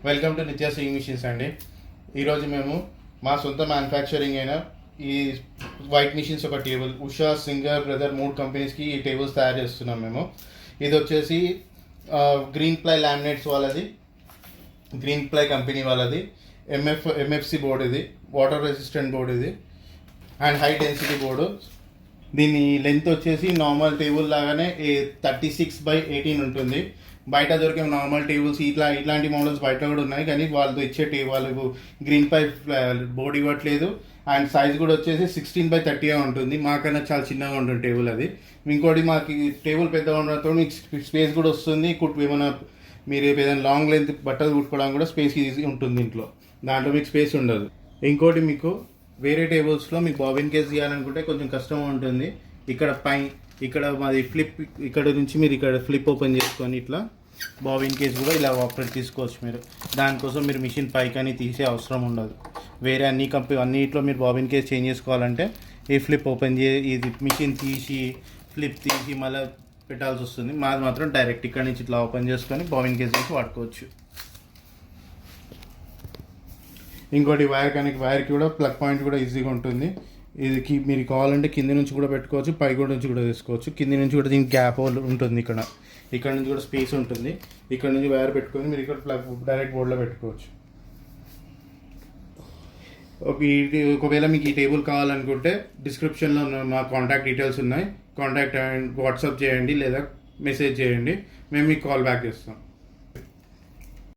Welcome to నిత్య swing machines అండి. ఈరోజు మేము మా సొంత మ్యానుఫ్యాక్చరింగ్ అయిన ఈ వైట్ మిషన్స్ ఒక టేబుల్ ఉషా, సింగర్, బ్రదర్ 3 కంపెనీస్కి ఈ టేబుల్స్ తయారు చేస్తున్నాం మేము. ఇది వచ్చేసి గ్రీన్ ప్లై లామినేట్స్ వాళ్ళది, గ్రీన్ ప్లై కంపెనీ వాళ్ళది ఎంఎఫ్సి బోర్డు, ఇది వాటర్ రెసిస్టెంట్ బోర్డు ఇది, అండ్ హై డెన్సిటీ బోర్డు. దీని లెంత్ వచ్చేసి నార్మల్ టేబుల్ లాగానే 36/18 ఉంటుంది. బయట దొరికే నార్మల్ టేబుల్స్ ఇట్లాంటి మోడల్స్ బయట కూడా ఉన్నాయి, కానీ వాళ్ళు ఇచ్చే వాళ్ళు గ్రీన్ పై బోర్డు ఇవ్వట్లేదు. అండ్ సైజ్ కూడా వచ్చేసి 16/30 ఉంటుంది. మాకన్నా చాలా చిన్నగా ఉంటుంది టేబుల్ అది. ఇంకోటి మాకు టేబుల్ పెద్దగా ఉండడంతో మీకు స్పేస్ కూడా వస్తుంది. ఏమైనా మీరు ఏదైనా లాంగ్ లెంత్ బట్టలు కుట్టుకోవడానికి కూడా స్పేస్ ఈజీ ఉంటుంది ఇంట్లో, దాంట్లో మీకు స్పేస్ ఉండదు. ఇంకోటి మీకు వేరే టేబుల్స్లో మీకు బాబిన్ కేస్ తీయాలనుకుంటే కొంచెం కష్టం ఉంటుంది. ఇక్కడ మాది ఫ్లిప్, ఇక్కడ నుంచి మీరు ఇక్కడ ఫ్లిప్ ఓపెన్ చేసుకొని ఇట్లా బాబిన్ కేస్ కూడా ఇలా ఆపరేట్ తీసుకోవచ్చు మీరు. దానికోసం మీరు మిషన్ పైకని తీసే అవసరం ఉండదు. వేరే అన్నిట్లో మీరు బాబిన్ కేస్ చేంజ్ చేసుకోవాలంటే ఈ ఫ్లిప్ ఓపెన్ ఇది మిషన్ తీసి ఫ్లిప్ తీసి మళ్ళీ పెట్టాల్సి వస్తుంది. మాది మాత్రం డైరెక్ట్ ఇక్కడ నుంచి ఇట్లా ఓపెన్ చేసుకొని బాబిన్ కేస్ నుంచి వాడుకోవచ్చు. ఇంకోటి వైర్కి కూడా ప్లగ్ పాయింట్ కూడా ఈజీగా ఉంటుంది. ఇది మీరు కావాలంటే కింది నుంచి కూడా పెట్టుకోవచ్చు, పై కూడా నుంచి కూడా తీసుకోవచ్చు. కింది నుంచి కూడా దీనికి గ్యాప్ ఉంటుంది, ఇక్కడ నుంచి కూడా స్పేస్ ఉంటుంది. ఇక్కడ నుంచి వైర్ పెట్టుకొని మీరు ఇక్కడ ప్లగ్ డైరెక్ట్ బోర్డులో పెట్టుకోవచ్చు. ఒకవేళ మీకు ఈ టేబుల్ కావాలనుకుంటే డిస్క్రిప్షన్లో మా కాంటాక్ట్ డీటెయిల్స్ ఉన్నాయి. కాంటాక్ట్ వాట్సాప్ చేయండి లేదా మెసేజ్ చేయండి, మేము మీకు కాల్ బ్యాక్ చేస్తాం.